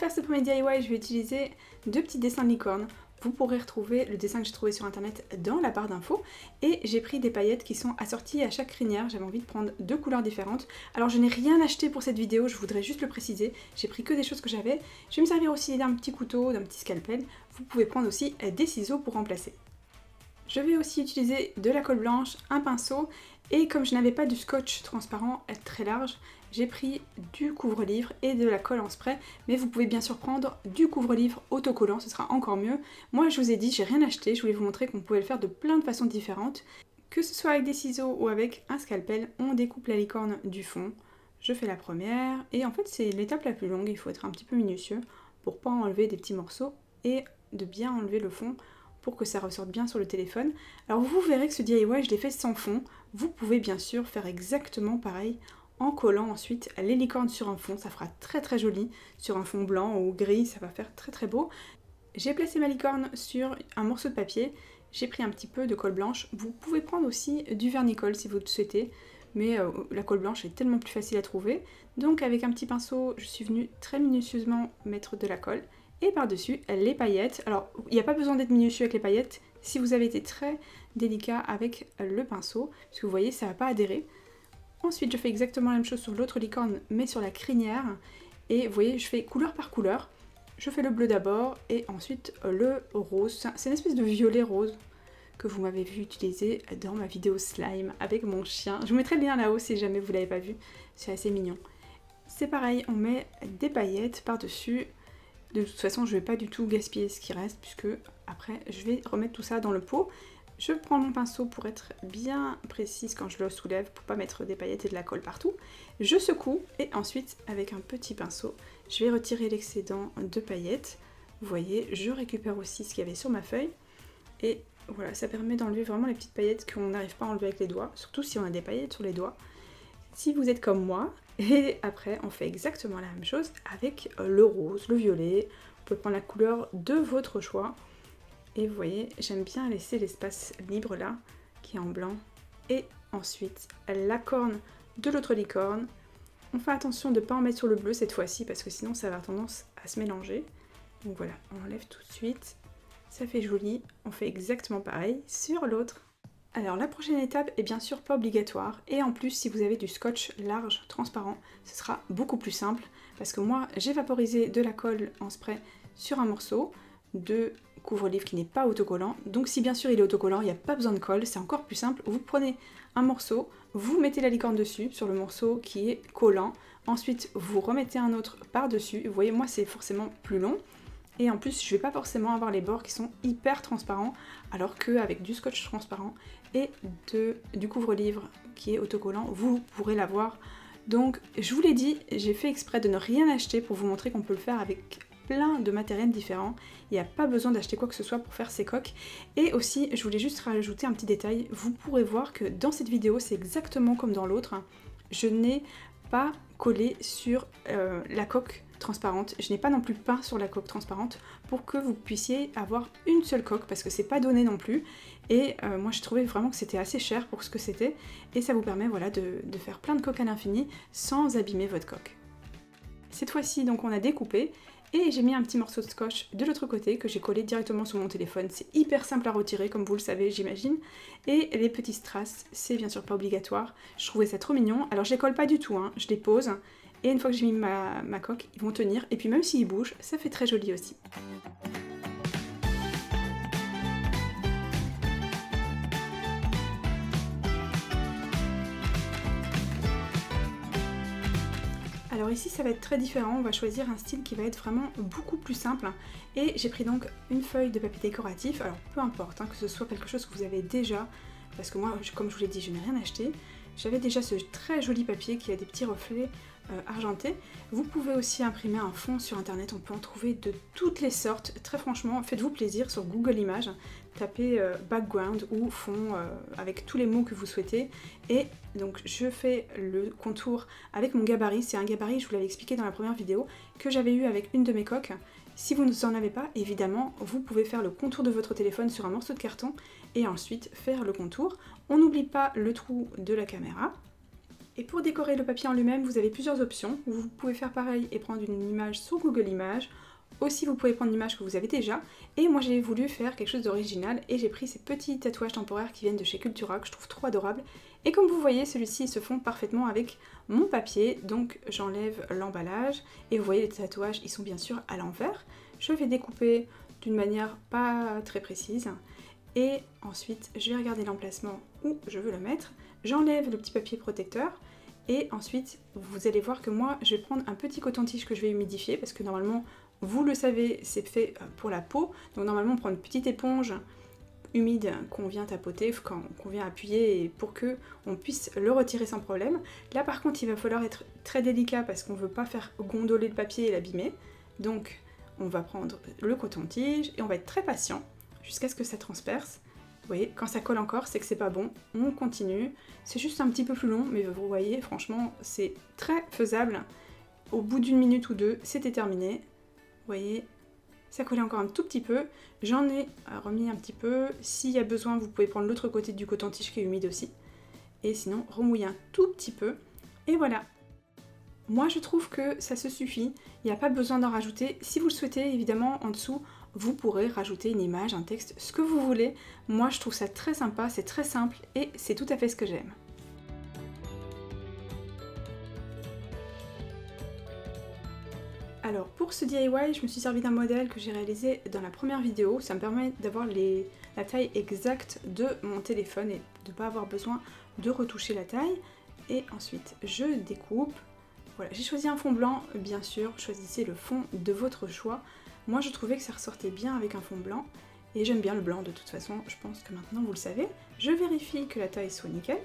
faire ce premier DIY, je vais utiliser deux petits dessins de licorne. Vous pourrez retrouver le dessin que j'ai trouvé sur internet dans la barre d'infos. Et j'ai pris des paillettes qui sont assorties à chaque crinière. J'avais envie de prendre deux couleurs différentes. Alors je n'ai rien acheté pour cette vidéo, je voudrais juste le préciser. J'ai pris que des choses que j'avais. Je vais me servir aussi d'un petit couteau, d'un petit scalpel. Vous pouvez prendre aussi des ciseaux pour remplacer. Je vais aussi utiliser de la colle blanche, un pinceau. Et comme je n'avais pas du scotch transparent très large, j'ai pris du couvre-livre et de la colle en spray, mais vous pouvez bien sûr prendre du couvre-livre autocollant, ce sera encore mieux. Moi je vous ai dit, j'ai rien acheté, je voulais vous montrer qu'on pouvait le faire de plein de façons différentes. Que ce soit avec des ciseaux ou avec un scalpel, on découpe la licorne du fond. Je fais la première, et en fait c'est l'étape la plus longue, il faut être un petit peu minutieux pour pas enlever des petits morceaux et de bien enlever le fond pour que ça ressorte bien sur le téléphone. Alors vous verrez que ce DIY je l'ai fait sans fond, vous pouvez bien sûr faire exactement pareil en collant ensuite les licornes sur un fond, ça fera très joli, sur un fond blanc ou gris, ça va faire très beau. J'ai placé ma licorne sur un morceau de papier, j'ai pris un petit peu de colle blanche, vous pouvez prendre aussi du vernis-colle si vous le souhaitez, mais la colle blanche est tellement plus facile à trouver, donc avec un petit pinceau, je suis venue très minutieusement mettre de la colle, et par-dessus les paillettes. Alors il n'y a pas besoin d'être minutieux avec les paillettes, si vous avez été très délicat avec le pinceau, parce que vous voyez ça va pas adhérer. Ensuite je fais exactement la même chose sur l'autre licorne mais sur la crinière et vous voyez je fais couleur par couleur. Je fais le bleu d'abord et ensuite le rose. C'est une espèce de violet rose que vous m'avez vu utiliser dans ma vidéo slime avec mon chien. Je vous mettrai le lien là-haut si jamais vous l'avez pas vu, c'est assez mignon. C'est pareil, on met des paillettes par-dessus. De toute façon je vais pas du tout gaspiller ce qui reste puisque après je vais remettre tout ça dans le pot. Je prends mon pinceau pour être bien précise quand je le soulève, pour pas mettre des paillettes et de la colle partout. Je secoue et ensuite avec un petit pinceau, je vais retirer l'excédent de paillettes. Vous voyez, je récupère aussi ce qu'il y avait sur ma feuille. Et voilà, ça permet d'enlever vraiment les petites paillettes qu'on n'arrive pas à enlever avec les doigts, surtout si on a des paillettes sur les doigts. Si vous êtes comme moi, et après on fait exactement la même chose avec le rose, le violet. Vous pouvez prendre la couleur de votre choix. Et vous voyez, j'aime bien laisser l'espace libre là, qui est en blanc. Et ensuite, la corne de l'autre licorne. On fait attention de ne pas en mettre sur le bleu cette fois-ci, parce que sinon ça va avoir tendance à se mélanger. Donc voilà, on enlève tout de suite. Ça fait joli. On fait exactement pareil sur l'autre. Alors la prochaine étape est bien sûr pas obligatoire. Et en plus, si vous avez du scotch large, transparent, ce sera beaucoup plus simple. Parce que moi, j'ai vaporisé de la colle en spray sur un morceau de couvre-livre qui n'est pas autocollant. Donc si bien sûr il est autocollant, il n'y a pas besoin de colle, c'est encore plus simple. Vous prenez un morceau, vous mettez la licorne dessus, sur le morceau qui est collant. Ensuite, vous remettez un autre par-dessus. Vous voyez, moi c'est forcément plus long. Et en plus, je vais pas forcément avoir les bords qui sont hyper transparents, alors qu'avec du scotch transparent et du couvre-livre qui est autocollant, vous pourrez l'avoir. Donc je vous l'ai dit, j'ai fait exprès de ne rien acheter pour vous montrer qu'on peut le faire avec plein de matériel différents. Il n'y a pas besoin d'acheter quoi que ce soit pour faire ces coques. Et aussi, je voulais juste rajouter un petit détail. Vous pourrez voir que dans cette vidéo, c'est exactement comme dans l'autre. Je n'ai pas collé sur la coque transparente. Je n'ai pas non plus peint sur la coque transparente pour que vous puissiez avoir une seule coque parce que c'est pas donné non plus. Et moi, je trouvais vraiment que c'était assez cher pour ce que c'était. Et ça vous permet voilà, de faire plein de coques à l'infini sans abîmer votre coque. Cette fois-ci, donc, on a découpé. Et j'ai mis un petit morceau de scotch de l'autre côté que j'ai collé directement sur mon téléphone. C'est hyper simple à retirer comme vous le savez j'imagine. Et les petits strass, c'est bien sûr pas obligatoire. Je trouvais ça trop mignon. Alors je les colle pas du tout, hein. Je les pose. Et une fois que j'ai mis ma coque, ils vont tenir. Et puis même s'ils bougent, ça fait très joli aussi. Alors ici ça va être très différent, on va choisir un style qui va être vraiment beaucoup plus simple. Et j'ai pris donc une feuille de papier décoratif, alors peu importe, hein, que ce soit quelque chose que vous avez déjà, parce que moi, comme je vous l'ai dit, je n'ai rien acheté. J'avais déjà ce très joli papier qui a des petits reflets argentés. Vous pouvez aussi imprimer un fond sur internet, on peut en trouver de toutes les sortes. Très franchement, faites-vous plaisir sur Google Images, tapez background ou fond avec tous les mots que vous souhaitez. Et donc je fais le contour avec mon gabarit, c'est un gabarit, je vous l'avais expliqué dans la première vidéo, que j'avais eu avec une de mes coques. Si vous n'en avez pas, évidemment, vous pouvez faire le contour de votre téléphone sur un morceau de carton et ensuite faire le contour. On n'oublie pas le trou de la caméra. Et pour décorer le papier en lui-même, vous avez plusieurs options. Vous pouvez faire pareil et prendre une image sur Google Images. Aussi, vous pouvez prendre une image que vous avez déjà. Et moi, j'ai voulu faire quelque chose d'original et j'ai pris ces petits tatouages temporaires qui viennent de chez Cultura que je trouve trop adorables. Et comme vous voyez, celui-ci se fond parfaitement avec mon papier. Donc, j'enlève l'emballage et vous voyez, les tatouages, ils sont bien sûr à l'envers. Je vais découper d'une manière pas très précise. Et ensuite, je vais regarder l'emplacement où je veux le mettre. J'enlève le petit papier protecteur. Et ensuite, vous allez voir que moi, je vais prendre un petit coton-tige que je vais humidifier parce que normalement, vous le savez, c'est fait pour la peau. Donc normalement, on prend une petite éponge humide qu'on vient tapoter, qu'on vient appuyer pour que on puisse le retirer sans problème. Là par contre, il va falloir être très délicat parce qu'on ne veut pas faire gondoler le papier et l'abîmer. Donc on va prendre le coton-tige et on va être très patient jusqu'à ce que ça transperce. Vous voyez, quand ça colle encore, c'est que c'est pas bon. On continue. C'est juste un petit peu plus long, mais vous voyez, franchement, c'est très faisable. Au bout d'une minute ou deux, c'était terminé. Vous voyez, ça collait encore un tout petit peu. J'en ai remis un petit peu. S'il y a besoin, vous pouvez prendre l'autre côté du coton-tige qui est humide aussi. Et sinon, remouiller un tout petit peu. Et voilà. Moi, je trouve que ça se suffit. Il n'y a pas besoin d'en rajouter. Si vous le souhaitez, évidemment, en dessous, vous pourrez rajouter une image, un texte, ce que vous voulez. Moi, je trouve ça très sympa, c'est très simple et c'est tout à fait ce que j'aime. Alors pour ce DIY, je me suis servi d'un modèle que j'ai réalisé dans la première vidéo. Ça me permet d'avoir la taille exacte de mon téléphone et de ne pas avoir besoin de retoucher la taille. Et ensuite, je découpe. Voilà, j'ai choisi un fond blanc, bien sûr, choisissez le fond de votre choix. Moi je trouvais que ça ressortait bien avec un fond blanc et j'aime bien le blanc de toute façon, je pense que maintenant vous le savez. Je vérifie que la taille soit nickel.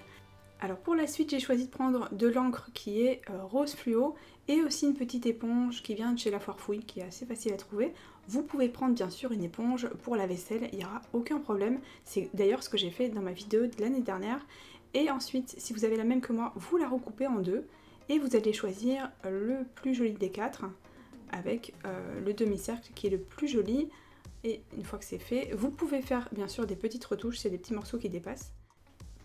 Alors pour la suite, j'ai choisi de prendre de l'encre qui est rose fluo et aussi une petite éponge qui vient de chez La Foire Fouille, qui est assez facile à trouver. Vous pouvez prendre bien sûr une éponge pour la vaisselle, il n'y aura aucun problème. C'est d'ailleurs ce que j'ai fait dans ma vidéo de l'année dernière. Et ensuite, si vous avez la même que moi, vous la recoupez en deux et vous allez choisir le plus joli des quatre avec le demi-cercle qui est le plus joli. Et une fois que c'est fait, vous pouvez faire bien sûr des petites retouches, c'est des petits morceaux qui dépassent.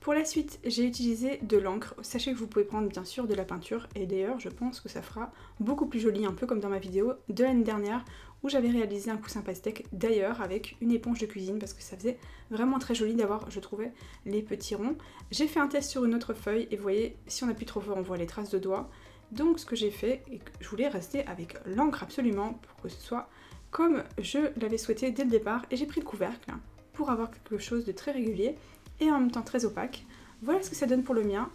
Pour la suite, j'ai utilisé de l'encre. Sachez que vous pouvez prendre bien sûr de la peinture et d'ailleurs je pense que ça fera beaucoup plus joli, un peu comme dans ma vidéo de l'année dernière où j'avais réalisé un coussin pastèque d'ailleurs avec une éponge de cuisine parce que ça faisait vraiment très joli d'avoir, je trouvais, les petits ronds. J'ai fait un test sur une autre feuille et vous voyez, si on appuie trop fort on voit les traces de doigts. Donc ce que j'ai fait, et que je voulais rester avec l'encre absolument pour que ce soit comme je l'avais souhaité dès le départ et j'ai pris le couvercle pour avoir quelque chose de très régulier et en même temps très opaque. Voilà ce que ça donne pour le mien.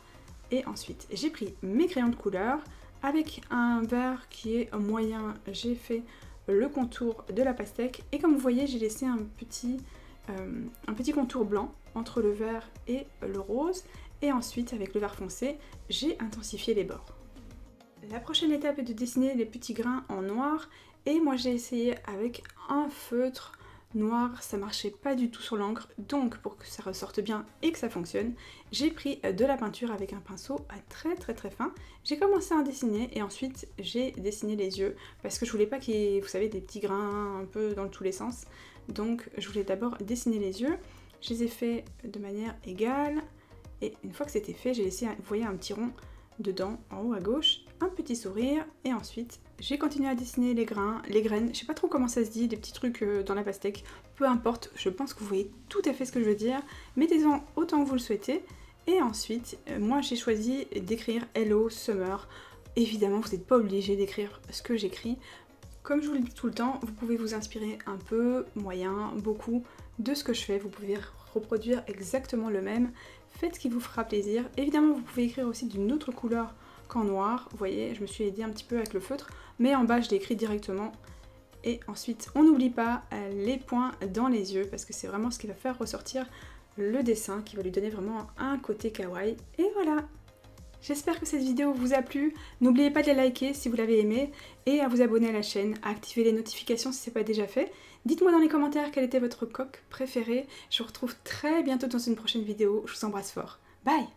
Et ensuite, j'ai pris mes crayons de couleur avec un vert qui est moyen. J'ai fait le contour de la pastèque et comme vous voyez, j'ai laissé un petit contour blanc entre le vert et le rose. Et ensuite, avec le vert foncé, j'ai intensifié les bords. La prochaine étape est de dessiner les petits grains en noir. Et moi, j'ai essayé avec un feutre noir, ça marchait pas du tout sur l'encre, donc pour que ça ressorte bien et que ça fonctionne, j'ai pris de la peinture avec un pinceau très fin. J'ai commencé à dessiner et ensuite j'ai dessiné les yeux parce que je voulais pas qu'il y ait, vous savez, des petits grains un peu dans tous les sens. Donc je voulais d'abord dessiner les yeux. Je les ai fait de manière égale et une fois que c'était fait, j'ai laissé, vous voyez, un petit rond dedans, en haut à gauche, un petit sourire et ensuite j'ai continué à dessiner les grains, les graines, je sais pas trop comment ça se dit, des petits trucs dans la pastèque, peu importe, je pense que vous voyez tout à fait ce que je veux dire, mettez-en autant que vous le souhaitez et ensuite moi j'ai choisi d'écrire Hello Summer. Évidemment vous n'êtes pas obligé d'écrire ce que j'écris, comme je vous le dis tout le temps, vous pouvez vous inspirer un peu, moyen, beaucoup de ce que je fais, vous pouvez reproduire exactement le même. Faites ce qui vous fera plaisir. Évidemment, vous pouvez écrire aussi d'une autre couleur qu'en noir. Vous voyez, je me suis aidée un petit peu avec le feutre, mais en bas, je l'ai écrit directement. Et ensuite, on n'oublie pas les points dans les yeux, parce que c'est vraiment ce qui va faire ressortir le dessin, qui va lui donner vraiment un côté kawaii. Et voilà! J'espère que cette vidéo vous a plu. N'oubliez pas de la liker si vous l'avez aimée et à vous abonner à la chaîne, à activer les notifications si ce n'est pas déjà fait. Dites-moi dans les commentaires quel était votre coq préféré. Je vous retrouve très bientôt dans une prochaine vidéo. Je vous embrasse fort. Bye!